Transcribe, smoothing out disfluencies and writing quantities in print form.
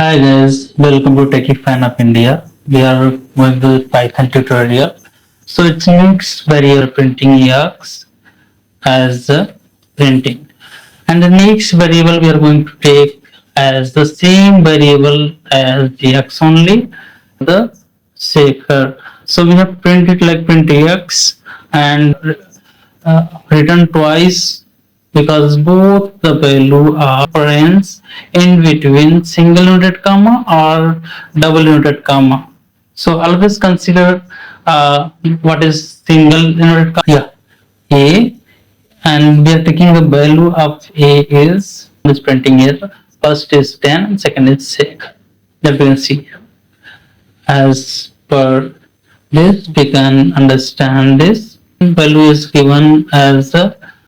Hi guys, welcome to Techie Fan of India. We are going to Python tutorial. So it's next variable printing X as the printing. And the next variable we are going to take as the same variable as the X only, the shaker. So we have printed like print X and written twice because both the value are difference in between single unit comma or double unit comma. So always consider what is single unit comma. Yeah, A, and we are taking the value of A is this printing here. First is 10, second is 6. That we can see. As per this, we can understand this value is given as the